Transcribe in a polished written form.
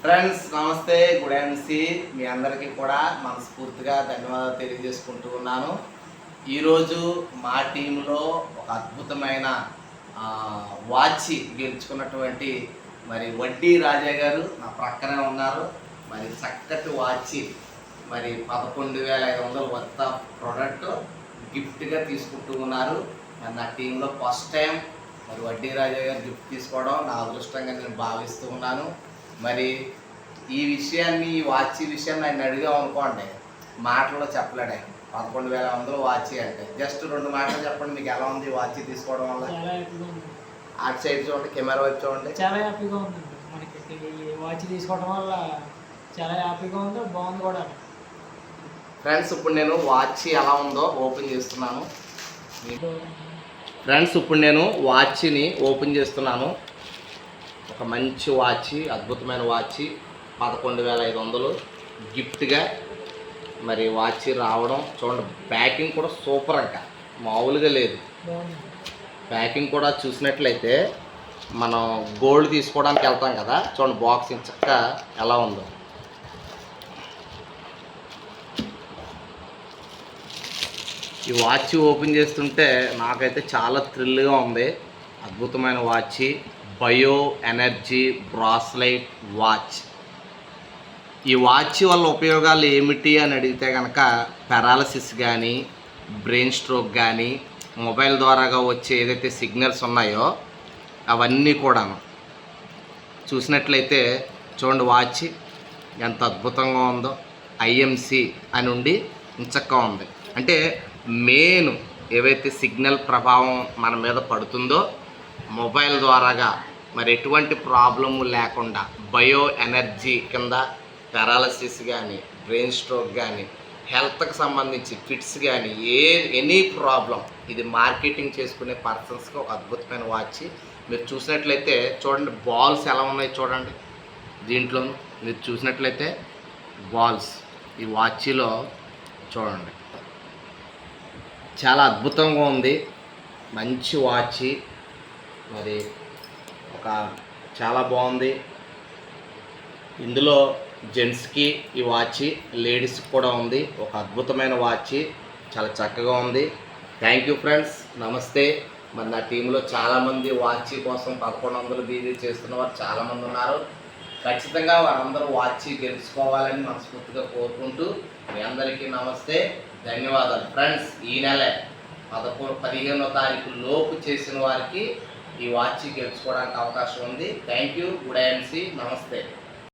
Friends నమస్తే, good NC మీ అందరికీ కూడా మనస్ఫూర్తిగా ధన్యవాదాలు తెలియజేసుకుంటూ ఉన్నాను. ఈరోజు మా టీంలో ఒక అద్భుతమైన వాచ్ గెలుచుకున్నటువంటి మరి వడ్డీ రాజా గారు నా ప్రక్కనే ఉన్నారు. మరి చక్కటి వాచ్ మరి 11,500 వర్త్ ఆఫ్ ప్రోడక్ట్ గిఫ్ట్గా తీసుకుంటూ ఉన్నారు. మరి నా టీంలో ఫస్ట్ టైం మరి వడ్డీ రాజా గారు గిఫ్ట్ తీసుకోవడం నా అదృష్టంగా నేను భావిస్తూ ఉన్నాను. మరి ఈ విషయాన్ని, ఈ వాచ్ విషయాన్ని ఆయన అడిగాం అనుకోండి, మాటల్లో చెప్పలేడు. 11,500 వాచ్ అంటే జస్ట్ 2 మాటలు చెప్పండి, మీకు ఎలా ఉంది వాచ్ తీసుకోవడం వల్ల? అటు సైడ్ చూడండి, కెమెరా వైపు చూడండి. చాలా హ్యాపీగా ఉంది మనకి ఈ వాచ్ తీసుకోవడం వల్ల. చాలా హ్యాపీగా ఉంది, బాగుంది కూడా. ఫ్రెండ్స్ ఇప్పుడు నేను వాచ్ ఎలా ఉందో ఓపెన్ చేస్తున్నాను. ఫ్రెండ్స్ ఇప్పుడు నేను వాచ్ని ఓపెన్ చేస్తున్నాను. ఒక మంచి వాచ్, అద్భుతమైన వాచ్ 11,500 గిఫ్ట్గా మరి వాచ్ రావడం చూడండి. ప్యాకింగ్ కూడా సూపర్ అంట, మామూలుగా లేదు. ప్యాకింగ్ కూడా చూసినట్లయితే మనం గోల్డ్ తీసుకోవడానికి వెళ్తాం కదా, చూడండి బాక్స్ చక్కగా ఎలా ఉందో. ఈ వాచ్ ఓపెన్ చేస్తుంటే నాకైతే చాలా థ్రిల్గా ఉంది. అద్భుతమైన watch, bio energy bracelet watch. ఈ వాచ్ వల్ల ఉపయోగాలు ఏమిటి అని అడిగితే కనుక పారాలసిస్ కానీ, బ్రెయిన్ స్ట్రోక్ కానీ, మొబైల్ ద్వారాగా వచ్చే ఏదైతే సిగ్నల్స్ ఉన్నాయో అవన్నీ కూడాను చూసినట్లయితే చూడండి. వాచ్ ఎంత అద్భుతంగా ఉందో, ఐఎంసి అని ఉండి ఇంచక్కా ఉంది. అంటే మెయిన్ ఏవైతే సిగ్నల్ ప్రభావం మన మీద పడుతుందో మొబైల్ ద్వారాగా మరి ఎటువంటి ప్రాబ్లము లేకుండా బయో ఎనర్జీ కింద పారాలసిస్ కానీ, బ్రెయిన్ స్ట్రోక్ కానీ, హెల్త్కి సంబంధించి ఫిట్స్ కానీ, ఎనీ ప్రాబ్లం ఇది మార్కెటింగ్ చేసుకునే పర్సన్స్కి ఒక అద్భుతమైన వాచ్. మీరు చూసినట్లయితే చూడండి, బాల్స్ ఎలా ఉన్నాయి చూడండి. దీంట్లో మీరు చూసినట్లయితే బాల్స్ ఈ వాచ్లో చూడండి, చాలా అద్భుతంగా ఉంది. మంచి వాచ్, మరి ఒక చాలా బాగుంది. ఇందులో జెంట్స్కి ఈ వాచ్, లేడీస్కి కూడా ఉంది. ఒక అద్భుతమైన వాచ్, చాలా చక్కగా ఉంది. థ్యాంక్ యూ ఫ్రెండ్స్, నమస్తే. మరి నా టీంలో చాలామంది వాచ్ కోసం 1100 బీజీ చేస్తున్న వారు చాలామంది ఉన్నారు. ఖచ్చితంగా వారందరూ వాచ్ గెలుచుకోవాలని మనస్ఫూర్తిగా కోరుకుంటూ మీ అందరికీ నమస్తే, ధన్యవాదాలు. ఫ్రెండ్స్ ఈ నెల 15వ తారీఖు లోపు చేసిన వారికి ఈ వాచ్ గెలుచుకోవడానికి అవకాశం ఉంది. థ్యాంక్ యూ, గుడ్ ఎన్సీ, నమస్తే.